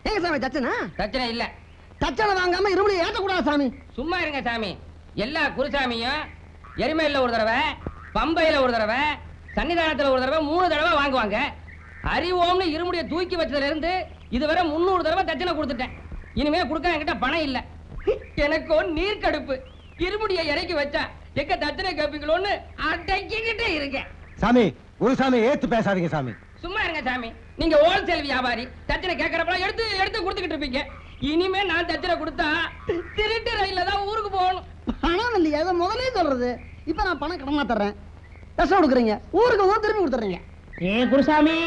ஏங்க சாமி தச்சனா? தச்சனை இல்ல. தச்சனை வாங்காம இருமுடி ஏற்றக்கூடாது சாமி. சும்மா இருங்க சாமி. எல்லா குருசாமியும் எருமையில ஒரு தடவை, பம்பையில ஒரு தடவை, சன்னிதானத்துல ஒரு தடவை, 3 தடவை வாங்குவாங்க. அறிவோம்னு இருமுடியை தூக்கி வச்சதுல இருந்து இதுவரை 300 தடவை தச்சனை கொடுத்துட்டேன். இனிமே கொடுக்க என்கிட்ட பணம் இல்ல. எனக்கோ நீர் கடுப்பு. இருமுடியை இறக்கி வச்சா எங்க தச்சனை கேப்பீங்களோன்னு அடக்கிக்கிட்டே இருக்கேன். சாமி, ஒரு சாமி ஏத்து பேசாதீங்க சாமி. சும்மா இருங்க சாமி. நீங்க ஹோல்சேல் வியாபாரி. தச்சனை கேட்கறப்ப எடுத்து எடுத்து கொடுத்துக்கிட்டு இருப்பீங்க. இனிமே நான் தச்சனை கொடுத்தா திருட்டு ரயில்ல தான் ஊருக்கு போகணும். பணம் இல்லையா? அதை முதலே சொல்றது. இப்ப நான் பணம் கடனா தர்றேன், தச்சனை கொடுக்குறீங்க, ஊருக்கு ஊர் திரும்பி கொடுத்துறீங்க. ஏ குருசாமி,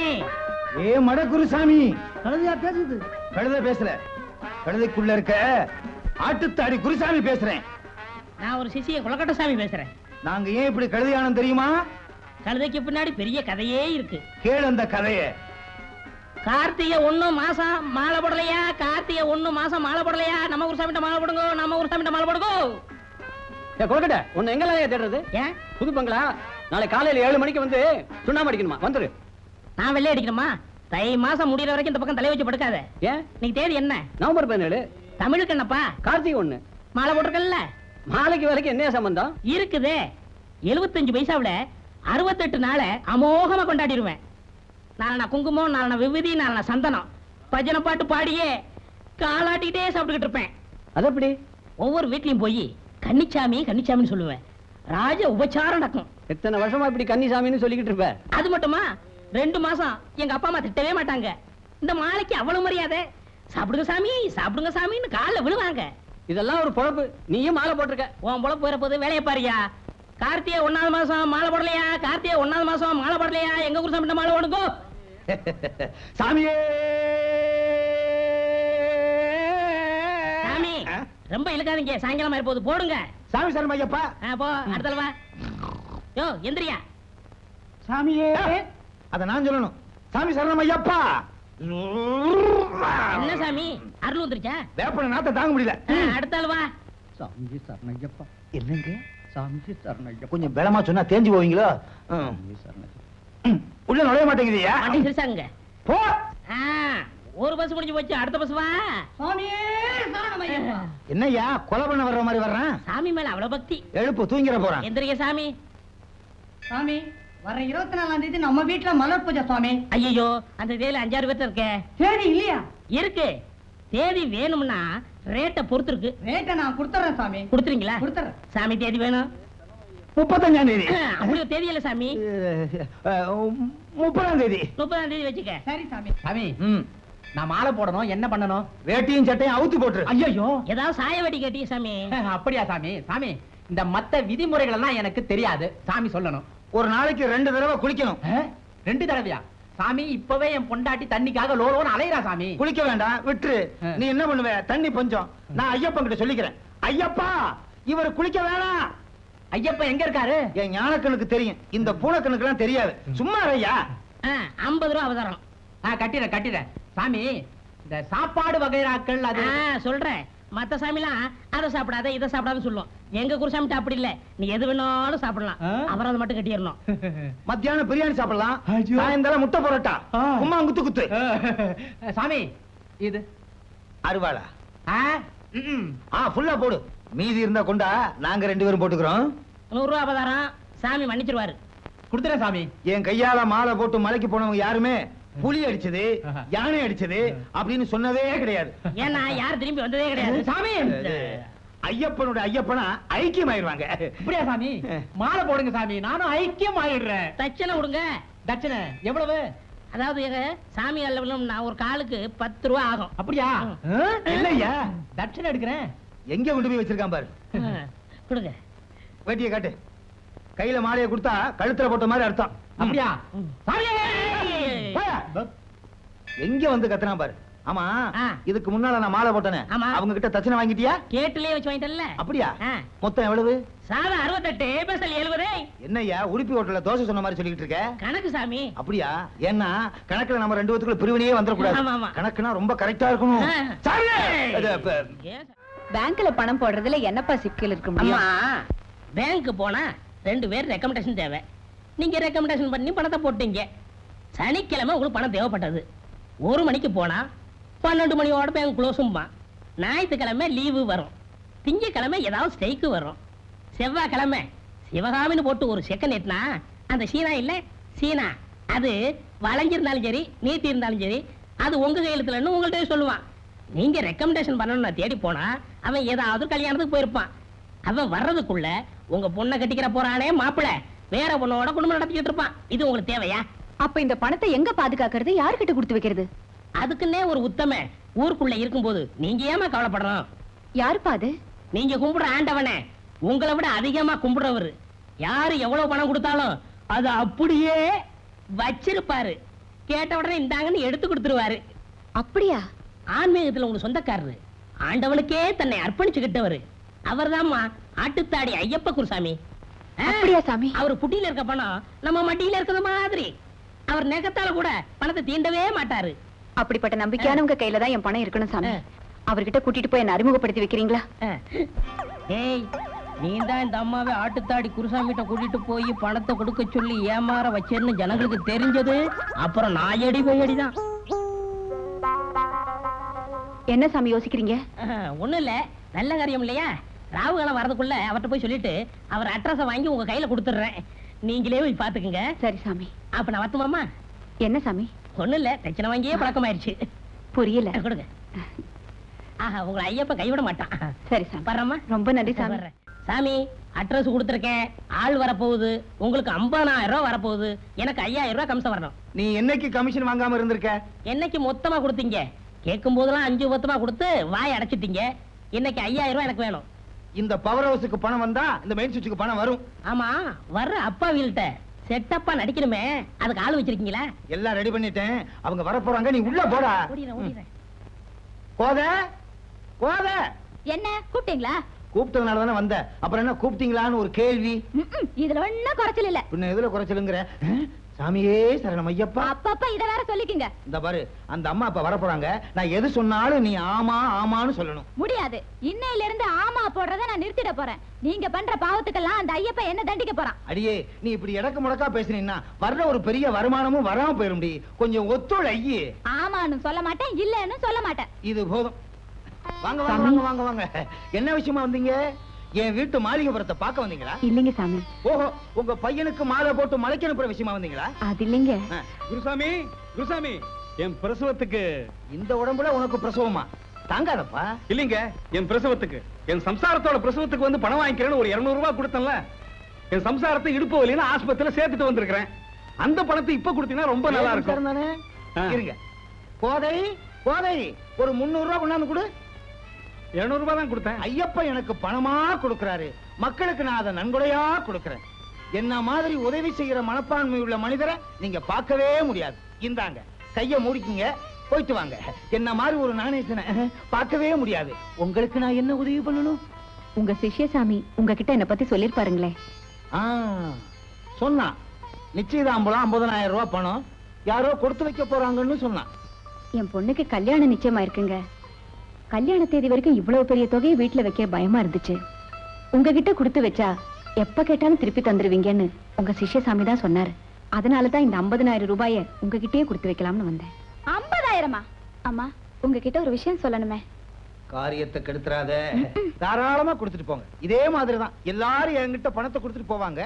ஏ மட குருசாமி, கழுதையா பேசுது? கழுதை பேசல, கழுதைக்குள்ள இருக்க ஆட்டுத்தாடி குருசாமி பேசுறேன். நான் ஒரு சிசிய குலக்கட்ட சாமி பேசுறேன். நாங்க ஏன் இப்படி கழுதையானம் தெரியுமா? கழுதைக்கு பின்னாடி பெரிய கதையே இருக்கு. கேளு அந்த கதைய. கார்த்திகை 1 மாசம் மாலை போடலையா? கார்த்திகை 1 மாசம் மாலை போடலையா? நம்ம ஒரு சாமிட்ட மாலை போடுங்க, நம்ம ஒரு சாமிட்ட மாலை போடுங்க. கொல்கட்டை உன்னை எங்கெல்லாம் தேடுறது? ஏன் புது பங்களா நாளை காலையில 7 மணிக்கு வந்து சுண்ணாம்பு அடிக்கணுமா? வந்துரு. நான் வெள்ளை அடிக்கணுமா? தை மாசம் முடியற வரைக்கும் இந்த பக்கம் தலை வச்சு படுக்காத. ஏன் இன்னைக்கு தேதி என்ன? நவம்பர் 17. தமிழுக்கு என்னப்பா? கார்த்திகை 1. மாலை போட்டிருக்கல. மாலைக்கு வேலைக்கு என்ன சம்பந்தம் இருக்குதே. 75 பைசாவில 68 நாளை அமோகமா கொண்டாடிடுவேன். நாளை குங்குமம், நாளை விபூதி, நாளை சந்தனம், பஜனை பாட்டு பாடியே காலாட்டிக்கிட்டே சாப்பிட்டுக்கிட்டு இருப்பேன். அது எப்படி? ஒவ்வொரு வீட்லயும் போய் கன்னிச்சாமி கன்னிச்சாமின்னு சொல்லுவேன். ராஜ உபச்சாரம் நடக்கும். எத்தனை வருஷமா இப்படி கன்னிசாமின்னு சொல்லிக்கிட்டு இருப்ப? அது மட்டுமா, 2 மாசம் எங்க அப்பா அம்மா திட்டவே மாட்டாங்க. இந்த மாலைக்கு அவ்வளவு மரியாதை. சாப்பிடுங்க சாமி, சாப்பிடுங்க சாமின்னு காலைல விழுவாங்க. இதெல்லாம் ஒரு பொழப்பு. நீயும் மாலை போட்டிருக்க. உன் பொழப்பு போற போது வேலையை பாரியா. கார்த்திகை 1வது மாசம் மாலை போடலையா? கார்த்திகை 1வது மாசம் மாலை போடலையா? எங்க ஊர் சாமி மாலை ஓடுங்கோ. சாமியே சாமி ரொம்ப இழுக்காதீங்க, சாயங்காலம் மாதிரி போகுது, போடுங்க. சாமி சரணம் ஐயப்பா. போ அடுத்தல வா. யோ எந்திரியா. சாமியே, அத நான் சொல்லணும். சாமி சரணம் ஐயப்பா. என்ன சாமி அருள் வந்துருச்சா? வேப்பன நாத்த தாங்க முடியல. அடுத்தால வா. சாமி சரணய்யப்பா. என்னங்க சாமி சரணய்யப்பா. கொஞ்சம் பலமா சொன்னா தேஞ்சு போவீங்களோ? உள்ள நுழைய மாட்டேங்குதியா? வண்டி சிரிச்சாங்க. போ. ஒரு பஸ் முடிஞ்சு போச்சு, அடுத்த பஸ் வா. சாமியே சரணமையப்பா. என்னய்யா கொலை பண்ண வர்ற மாதிரி வர்றான்? சாமி மேல அவ்வளவு பக்தி. எழுப்பு, தூங்கிற போறான். எந்திரிக்க சாமி. சாமி வர 24ஆம் தேதி நம்ம வீட்டுல மலர் பூஜை சாமி. ஐயோ அந்த தேதியில 5-6 பேர் இருக்க. தேதி இல்லையா? இருக்கு. தேதி வேணும்னா ரேட்டை பொறுத்து இருக்கு. ரேட்டை நான் கொடுத்துறேன் சாமி. கொடுத்துறீங்களா? கொடுத்துறேன் சாமி. தேதி வேணும் 35ஆம் தேதி. அப்படி ஒரு தேதி இல்ல சாமி. 30ஆம் தேதி. 30ஆம் தேதி வச்சுக்க. சரி சாமி. சாமி நான் மாலை போடணும், என்ன பண்ணணும்? வேட்டியும் சட்டையும் அவுத்து போட்டுரு. ஐயோ, ஏதாவது சாய வட்டி கேட்டிய சாமி? அப்படியா சாமி? சாமி இந்த மத்த விதிமுறைகள் எல்லாம் எனக்கு தெரியாது, சாமி சொல்லணும். ஒரு நாளைக்கு 2 தடவை குளிக்கணும். 2 தடவையா? சாமி இப்பவே என் பொண்டாட்டி தண்ணிக்காக லோலோன்னு அலையறா சாமி. குளிக்க வேண்டாம், விட்டுரு. நீ என்ன பண்ணுவ? தண்ணி பஞ்சம். நான் ஐயப்பன் கிட்ட சொல்லிக்கிறேன். ஐயப்பா, இவர் குளிக்க வேணாம். ஐயப்பா எங்க இருக்காரு? என் ஞானக்கனுக்கு தெரியும், இந்த பூனக்கனுக்கு எல்லாம் தெரியாது. சும்மா ஐயா. 50 ரூபா அவதாரம். கட்டிடுறேன். சாமி இந்த சாப்பாடு வகைராக்கள் அது சொல்றேன். மத்த சாமிலாம் அதை சாப்பிடாத இதை சாப்பிடாதுன்னு சொல்லுவோம். எங்க குருசாமிட்ட அப்படி இல்ல, நீ எது வேணாலும் சாப்பிடலாம். அப்புறம் அதை மட்டும் கட்டிடணும். மத்தியானம் பிரியாணி சாப்பிடலாம், சாயந்தரம் முட்டை பரோட்டா, கும்மா குத்து குத்து. சாமி இது அருவாளா? ஃபுல்லா போடு. மீதி இருந்தா கொண்டா, நாங்க 2 பேரும் போட்டுக்கிறோம். 100 ரூபா அவதாரம். சாமி மன்னிச்சிருவாரு. கொடுத்துறேன் சாமி. என் கையால மாலை போட்டு மலைக்கு போனவங்க யாருமே புலி அடிச்சது, யானை அடிச்சது அப்படின்னு சொன்னதே கிடையாது. ஏன்னா யார் திரும்பி வந்ததே கிடையாது. சாமி ஐயப்பனோட ஐயப்பனா ஐக்கியம் ஆயிடுவாங்க. அப்படியா சாமி? மாலை போடுங்க சாமி, நானும் ஐக்கியம் ஆயிடுறேன். தட்சணை விடுங்க. தட்சணை எவ்வளவு? அதாவது சாமி அல்லவனா ஒரு காலுக்கு 10 ரூபா ஆகும். அப்படியா? இல்லையா, தட்சணை எடுக்கிறேன். எங்க கொண்டு போய் வச்சிருக்கான் பாரு. கொடுங்க. வேட்டியை காட்டு. கையில மாலையை கொடுத்தா கழுத்துல போட்ட மாதிரி அர்த்தம். அப்படியா? எங்க வந்து கத்துறான் பாரு. ஆமா, இதுக்கு முன்னால நான் மாலை போட்டனே, அவங்க கிட்ட தட்சணை வாங்கிட்டியா? கேட்டுலயே வச்சு வாங்கிட்டல்ல. அப்படியா? மொத்தம் எவ்வளவு? சாதா 68, பேசல் 70. என்னய்யா உடுப்பி ஹோட்டல்ல தோசை சொன்ன மாதிரி சொல்லிட்டு இருக்க? கணக்கு சாமி. அப்படியா? ஏன்னா கணக்குல நம்ம 2 பேத்துக்குள்ள பிரிவினையே வந்துடக்கூடாது. கணக்குனா ரொம்ப கரெக்டா இருக்கணும். பேங்க்ல பணம் போடுறதுல என்னப்பா சிக்கல் இருக்கு? பேங்க் போனா 2 பேர் ரெக்கமெண்டேஷன் தேவை. நீங்க ரெக்கமெண்டேஷன் பண்ணி பணத்தை போட்டீங்க. சனிக்கிழமை உங்களுக்கு பணம் தேவைப்பட்டது. 1 மணிக்கு போனா 12 மணியோட பேங்க் க்ளோஸும்பா. ஞாயிற்றுக்கிழமை லீவு வரும். திங்கக்கிழமை ஏதாவது ஸ்ட்ரைக்கு வரும். செவ்வாய்க்கிழமை சிவகாமின்னு போட்டு ஒரு செகண்ட் எட்டினா அந்த சீனா இல்ல சீனா அது வளைஞ்சிருந்தாலும் சரி நீட்டி இருந்தாலும் சரி அது உங்க கையெழுத்துலன்னு உங்கள்கிட்ட சொல்லுவான். நீங்க ரெக்கமெண்டேஷன் பண்ணணும்னு நான் தேடி போனா அவன் ஏதாவது கல்யாணத்துக்கு போயிருப்பான். அவன் வர்றதுக்குள்ள உங்க பொண்ணை கட்டிக்கிற போறானே மாப்பிள வேற பொண்ணோட குடும்பம் நடத்திக்கிட்டு இருப்பான். இது உங்களுக்கு தேவையா? அப்ப இந்த பணத்தை எங்க பாதுகாக்கிறது, யாருக்கிட்ட கொடுத்து வைக்கிறது? அதுக்குன்னே ஒரு உத்தம ஊருக்குள்ள இருக்கும்போது நீங்க ஏமா கவலைப்படணும்? யாருப்பா அது? நீங்க கும்பிடுற ஆண்டவனே உங்களை விட அதிகமா கும்பிடுறவரு. யாரு எவ்வளவு பணம் கொடுத்தாலும் அது அப்படியே வச்சிருப்பாரு. கேட்ட உடனே இந்தாங்கன்னு எடுத்து கொடுத்துருவாரு. அப்படியா? ஆன்மீகத்துல உங்களுக்கு சொந்தக்காரரு, ஆண்டவனுக்கே தன்னை அர்ப்பணிச்சுக்கிட்டவரு அவர்தாம்மா ஆட்டுத்தாடி ஐயப்ப குருசாமி. அப்படியா சாமி? அவர் புட்டியில இருக்க பணம் நம்ம மட்டியில இருக்கிற மாதிரி. அவர் நெகத்தால கூட பணத்தை தீண்டவே மாட்டாரு. அப்படிப்பட்ட நம்பிக்கையானவங்க கையில தான் என் பணம் இருக்கணும் சாமி. அவர்கிட்ட கூட்டிட்டு போய் என்ன அறிமுகப்படுத்தி வைக்கிறீங்களா? ஏய், நீ தான் இந்த அம்மாவை ஆட்டுத்தாடி குருசாமிட்ட கூட்டிட்டு போய் பணத்தை கொடுக்க சொல்லி ஏமாற வச்சேன்னு ஜனங்களுக்கு தெரிஞ்சது அப்புறம் நாயடி போயடிதான். என்ன சாமி யோசிக்கிறீங்க? ஒண்ணும் இல்ல, நல்ல காரியம் இல்லையா? ராவுகாலம் வரதுக்குள்ள அவர்கிட்ட போய் சொல்லிட்டு அவர் அட்ரஸ வாங்கி உங்க கையில கொடுத்துடுறேன். நீங்களே போய் பாத்துக்குங்க. சரி சாமி. அப்ப நான் வரட்டுமாமா? என்ன சாமி? ஒண்ணும் இல்ல, பிரச்சனை வாங்கியே பழக்கமாயிருச்சு. புரியல. கொடுங்க. ஆஹா, உங்களை ஐயப்ப கைவிட மாட்டான். சரி சாமி. வர்றம்மா. ரொம்ப நன்றி சாமி. சாமி, அட்ரஸ் கொடுத்துருக்கேன். ஆள் வரப்போகுது. உங்களுக்கு 50,000 ரூபாய் வரப்போகுது. எனக்கு 5,000 ரூபாய் கமிஷன் வரணும். நீ என்னைக்கு கமிஷன் வாங்காம இருந்திருக்க? என்னைக்கு மொத்தமா கொடுத்தீங்க? கேட்கும் போதெல்லாம் 5 மொத்தமா கொடுத்து வாய் அடைச்சிட்டீங்க. இன்னைக்கு 5,000 ரூபாய் எனக்கு வேணும். இந்த பவர் ஹவுஸுக்கு பணம் வந்தா இந்த மெயின் சுவிட்சுக்கு பணம் வரும். ஆமா, வர்ற அப்பா வீல்ட்ட செட்டப்பா நடிக்கணுமே, அதுக்கு ஆள் வச்சிருக்கீங்களா? எல்லாம் ரெடி பண்ணிட்டேன். அவங்க வர போறாங்க, நீ உள்ள போடா. ஓடிறேன். கோத கோத, என்ன கூப்பிட்டீங்களா? கூப்பிட்டதுனால தானே வந்த. அப்புறம் என்ன கூப்பிட்டீங்களான்னு ஒரு கேள்வி. இதுல ஒண்ணும் குறைச்சல் இல்ல. பின்ன எதுல குறைச்சலுங்கிற? சாமியே சரணம் ஐயப்பா. அப்பப்ப இத வேற சொல்லிக்கீங்க. இந்த பாரு, அந்த அம்மா அப்ப வர போறாங்க. நான் எது சொன்னாலும் நீ ஆமா ஆமான்னு சொல்லணும். முடியாது. இன்னையில இருந்து ஆமா போடுறத நான் நிறுத்திட போறேன். நீங்க பண்ற பாவத்துக்கெல்லாம் அந்த ஐயப்ப என்ன தண்டிக்க போறான். அடியே, நீ இப்படி இடக்கு முடக்கா பேசுனீன்னா வர்ற ஒரு பெரிய வருமானமும் வராம போயிரும்டி. கொஞ்சம் ஒத்துழையி. ஆமான்னு சொல்ல மாட்டேன், இல்லன்னு சொல்ல மாட்டேன். இது போதும். வாங்க வாங்க வாங்க வாங்க வாங்க. என்ன விஷயமா வந்தீங்க? என் வீட்டு மாளிகைபுரத்தை பார்க்க வந்தீங்களா? இல்லைங்க சாமி. ஓஹோ, உங்க பையனுக்கு மாலை போட்டு மலைக்கு அனுப்புற விஷயமா வந்தீங்களா? அது இல்லைங்க. குருசாமி, குருசாமி, என் பிரசவத்துக்கு. இந்த உடம்புல உனக்கு பிரசவமா? தாங்காதப்பா. இல்லீங்க, என் பிரசவத்துக்கு, என் சம்சாரத்தோட பிரசவத்துக்கு வந்து பணம் வாங்கிக்கிறேன்னு ஒரு 200 ரூபாய் கொடுத்தேன்ல. என் சம்சாரத்தை இடுப்பு வலின்னு ஆஸ்பத்திரியில சேர்த்துட்டு வந்திருக்கிறேன். அந்த பணத்தை இப்ப கொடுத்தீங்கன்னா ரொம்ப நல்லா இருக்கும். தானே இருங்க. கோதை கோதை, ஒரு 300 ரூபாய் கொண்டாந்து கொடு. 200 ரூபாய் தான் கொடுத்தேன். ஐயப்பா எனக்கு பணமா கொடுக்கிறாரு. மக்களுக்கு நான் அதை நன்கொடையா கொடுக்கிறேன். என்ன மாதிரி உதவி செய்யற மனப்பான்மை உள்ள மனிதரை நீங்க பார்க்கவே முடியாது. இந்தாங்க, கைய மூடிக்குங்க, போயிட்டு வாங்க. என்ன மாதிரி ஒரு நாணயத்தினை பார்க்கவே முடியாது. உங்களுக்கு நான் என்ன உதவி பண்ணணும்? உங்க சிஷ்யசாமி உங்ககிட்ட என்ன பத்தி சொல்லிருப்பாருங்களே. சொன்னா நிச்சயதாம்பலம் 50,000 ரூபாய் பணம் யாரோ கொடுத்து வைக்க போறாங்கன்னு சொன்னான். என் பொண்ணுக்கு கல்யாணம் நிச்சயமா இருக்குங்க. கல்யாண தேதி வரைக்கும் இவ்வளவு பெரிய தொகையை வீட்டுல வைக்க பயமா இருந்துச்சு. உங்ககிட்ட கொடுத்து வச்சா எப்ப கேட்டாலும் திருப்பி தந்துருவீங்கன்னு உங்க சிஷ்யசாமி தான் சொன்னாரு. அதனாலதான் இந்த 50,000 ரூபாய உங்ககிட்டயே கொடுத்து வைக்கலாம்னு வந்தேன். 50,000? அம்மா, உங்ககிட்ட ஒரு விஷயம் சொல்லணுமே. காரியத்தை கெடுத்துறாத. தாராளமா கொடுத்துட்டு போங்க. இதே மாதிரிதான் எல்லாரும் என்கிட்ட பணத்தை கொடுத்துட்டு போவாங்க.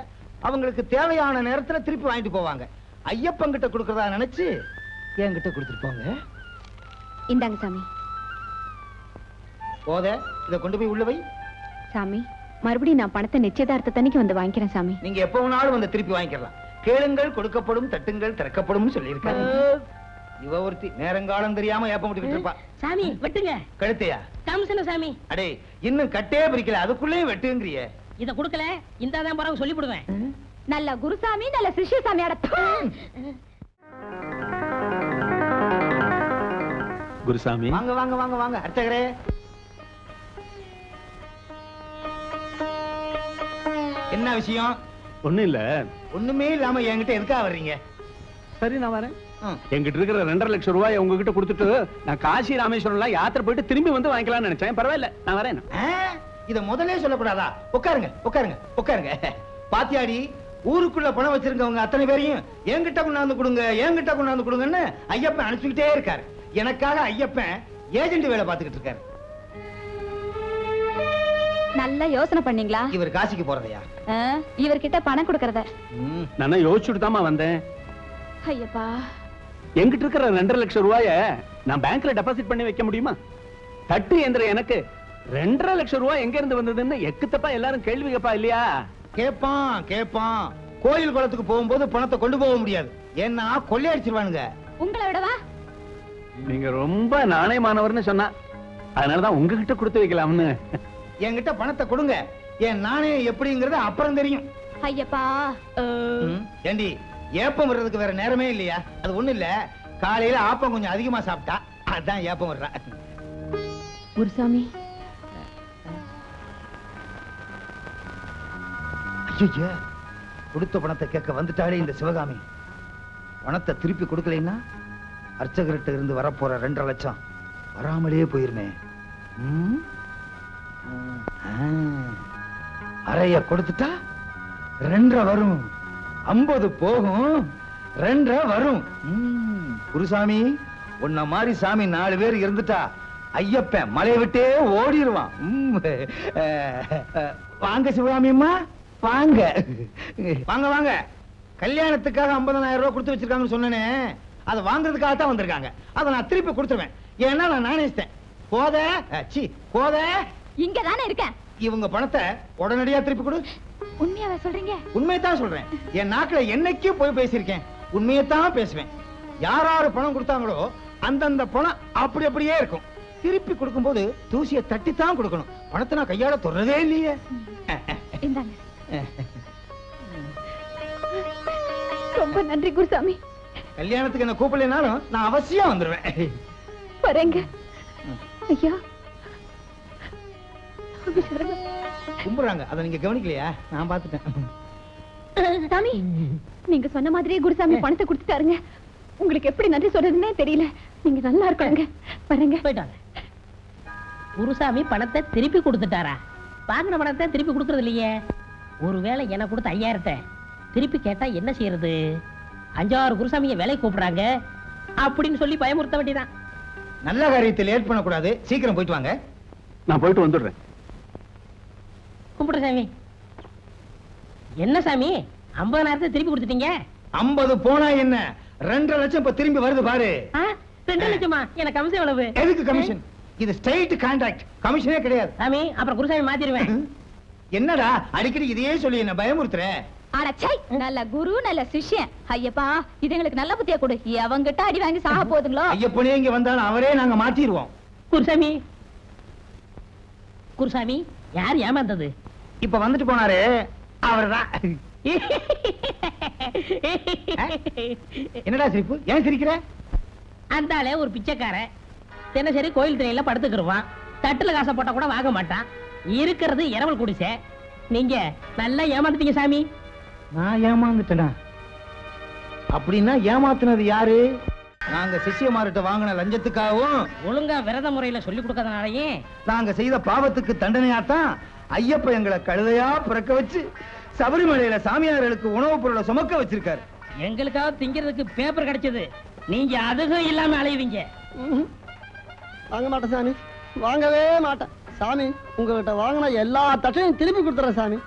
அவங்களுக்கு தேவையான நேரத்துல திருப்பி வாங்கிட்டு போவாங்க. ஐயப்பங்கிட்ட கொடுக்கறதா நினைச்சு என்கிட்ட கொடுத்துட்டு போங்க. இந்தாங்க சாமி. போத, இத கொண்டு போய் உள்ள வை. சாமி, மறுபடியும் நான் பணத்தை நிச்சயதார்த்தத்தன்னைக்கு வந்து வாங்கிக்கிறேன் சாமி. நீங்க எப்ப வேணாலும் வந்து திருப்பி வாங்கிக்கலாம். கேளுங்கள் கொடுக்கப்படும், தட்டுங்கள் திறக்கப்படும் சொல்லியிருக்காங்க. இவ ஒருத்தி நேரங்காலம் தெரியாம ஏப்ப முடிக்கிட்டு இருப்பா. சாமி வெட்டுங்க. கழுத்தையா? கமிஷன சாமி. அடே, இன்னும் கட்டே பிரிக்கல, அதுக்குள்ளே வெட்டுங்கிறிய. இத கொடுக்கல, இந்தாதான் பரவ சொல்லி போடுவேன். நல்ல குருசாமி, நல்ல சிஷ்யசாமி. குருசாமி, வாங்க வாங்க வாங்க வாங்க. அர்ச்சகரே, என்ன விஷயம்? ஒண்ணும் இல்ல. ஒண்ணுமே இல்லாம என்கிட்ட எதுக்காக வர்றீங்க? சரி, நான் வரேன். என்கிட்ட இருக்கிற 2.5 லட்சம் ரூபாய் உங்ககிட்ட கொடுத்துட்டு நான் காசி ராமேஸ்வரம் யாத்திரை போயிட்டு திரும்பி வந்து வாங்கிக்கலாம்னு நினைச்சேன். பரவாயில்ல, நான் வரேன். இத முதல்ல சொல்லக்கூடாதா? உட்காருங்க உட்காருங்க உட்காருங்க. பாத்தியாடி, ஊருக்குள்ள பணம் வச்சிருக்கவங்க அத்தனை பேரையும் என்கிட்ட கொண்டாந்து கொடுங்க, என்கிட்ட கொண்டாந்து கொடுங்கன்னு ஐயப்பன் அனுப்பிச்சுக்கிட்டே இருக்காரு. எனக்காக ஐயப்பன் ஏஜென்ட் வேலை பார்த்துக்கிட்டு இருக்காரு. நல்லா யோசனை பண்ணீங்களா? இவர் காசிக்கு போறதையா? இவர்கிட்ட பணம் கொடுக்கறத நான் யோசிச்சுட்டு தாமா வந்தேன். ஐயப்பா, என்கிட்ட இருக்கிற 2.5 லட்சம் ரூபாய நான் பேங்க்ல டெபாசிட் பண்ணி வைக்க முடியுமா? தட்டு எந்திர எனக்கு 2.5 லட்சம் ரூபாய் எங்க இருந்து வந்ததுன்னு எக்குத்தப்பா எல்லாரும் கேள்வி கேப்பா இல்லையா? கேப்பான் கேப்பான். கோயில் குளத்துக்கு போகும்போது பணத்தை கொண்டு போக முடியாது, ஏன்னா கொள்ளையடிச்சிருவானுங்க. உங்களை விடவா? நீங்க ரொம்ப நாணயமானவர்னு சொன்னா அதனாலதான் உங்ககிட்ட கொடுத்து வைக்கலாம்னு. என்கிட்ட பணத்தை கொடுங்க, என் நாணயம் எப்படிங்கறது அப்புறம் தெரியும். ஐயப்பா, ஏண்டி ஏப்பம் வர்றதுக்கு வேற நேரமே இல்லையா? அது ஒண்ணு இல்ல, காலையில ஆப்பம் கொஞ்சம் அதிகமா சாப்பிட்டா அதான் ஏப்பம் வர்றா. குருசாமி, ஐயோ, கொடுத்த பணத்தை கேட்க வந்துட்டாலே இந்த சிவகாமி. பணத்தை திருப்பி கொடுக்கலைன்னா அர்ச்சகர்கிட்ட இருந்து வரப்போற 2.5 லட்சம் வராமலே போயிருமே. அறைய கொடுத்துட்டா 2.5 வரும், 50 போகும், 2.5 வரும். குருசாமி, உன்ன மாதிரி சாமி 4 பேர் இருந்துட்டா ஐயப்பன் மலையை விட்டே ஓடிடுவான். வாங்க சிவகாமி அம்மா, வாங்க வாங்க வாங்க. கல்யாணத்துக்காக 50,000 ரூபாய் கொடுத்து வச்சிருக்காங்கன்னு சொன்னேனே, அதை வாங்குறதுக்காக தான் வந்திருக்காங்க. அதை நான் திருப்பி கொடுத்துருவேன், ஏன்னா நான் நாணயத்தேன். போத இங்க தானே இருக்கேன். இவங்க பணத்தை உடனடியா திருப்பி கொடு. உண்மையாவே சொல்றீங்க? உண்மையத்தான் சொல்றேன். என் நாக்குல என்னைக்கும் போய் பேசியிருக்கேன், உண்மையத்தான் பேசுவேன். யாராரு பணம் கொடுத்தாங்களோ அந்தந்த பணம் அப்படி அப்படியே இருக்கும். திருப்பி கொடுக்கும்போது தூசியை தட்டித்தான் கொடுக்கணும். பணத்தை நான் கையால தொடரதே இல்லையே. இந்தாங்க. ரொம்ப நன்றி குருசாமி. கல்யாணத்துக்கு என்ன கூப்பிடலைனாலும் நான் அவசியம் வந்துருவேன். வரேங்க. ஐயா, கும்பிடுறாங்க, அதை நீங்க கவனிக்கலையா? நான் பார்த்துட்டேன். சாமி, நீங்க சொன்ன மாதிரியே குருசாமி பணத்தை கொடுத்துட்டாருங்க. உங்களுக்கு எப்படி நன்றி சொல்றதுன்னே தெரியல. நீங்க நல்லா இருக்காங்க. வரேங்க. போயிட்டாங்க. குருசாமி பணத்தை திருப்பி கொடுத்துட்டாரா? வாங்கின பணத்தை திருப்பி கொடுக்கறது இல்லையே. ஒருவேளை எனக்கு கொடுத்த 5000 திருப்பி கேட்டா என்ன செய்யறது? 5-6 குருசாமிய வேலைக்கு கூப்பிடுறாங்க அப்படின்னு சொல்லி பயமுறுத்த வேண்டியதான். நல்ல காரியத்தில் லேட் பண்ணக்கூடாது, சீக்கிரம் போயிட்டு வாங்க. நான் போயிட்டு வந்துடுறேன். கும்பிடு சாமி. என்ன சாமி 50,000 திருப்பி கொடுத்துட்டீங்க? 50 போனா என்ன, 2.5 லட்சம் இப்ப திரும்பி வருது பாரு. 2 லட்சமா? எனக்கு கமிஷன் எவ்வளவு? எதுக்கு கமிஷன்? இது ஸ்ட்ரைட் கான்ட்ராக்ட், கமிஷனே கிடையாது. சாமி, அப்புறம் குருசாமி மாத்திடுவேன். என்னடா அடிக்கடி இதையே சொல்லி என்ன பயமுறுத்துற? அடச்சை, நல்ல குரு நல்ல சிஷ்யன். ஐயப்பா, இது எங்களுக்கு நல்ல புத்தியா கொடு. அவங்கிட்ட அடி வாங்கி சாக போதுங்களோ? ஐயப்பனே இங்க வந்தாலும் அவரே நாங்க மாத்திடுவோம். குருசாமி, குருசாமி யார் ஏமாந்தது? இப்ப வந்துட்டு போனாரு அவர்தான். என்னடா சிரிப்பு? ஏன் சிரிக்கிற? அந்த ஆளே ஒரு பிச்சைக்காரன். தினசரி கோயில் திரையில படுத்துக்கிருவான். தட்டுல காசை போட்டா கூட வாங்க மாட்டான். இருக்கிறது இரவல் குடிசை. நீங்க நல்லா ஏமாந்துட்டீங்க சாமி. நான் ஏமாந்துட்டேனா? அப்படின்னா ஏமாத்துனது யாரு? நாங்க சிஷ்யமார்கிட்ட வாங்கின லஞ்சத்துக்காகவும் ஒழுங்கா விரத முறையில சொல்லி கொடுக்கறதுனாலயே நாங்க செய்த பாவத்துக்கு தண்டனையாத்தான் ஐயப்ப எங்களை கழுதையா பிறக்க வச்சு சபரிமலையில சாமியார்களுக்கு உணவுப் பொருளை சுமக்க வச்சிருக்காரு. எங்களுக்காக திங்கிறதுக்கு பேப்பர் கிடைச்சது. நீங்க அதுவும் இல்லாம அலைவீங்க. வாங்க மாட்டேன் சாமி, வாங்கவே மாட்டேன் சாமி. உங்ககிட்ட வாங்கின எல்லா தட்டையும் திருப்பி கொடுத்துறேன் சாமி.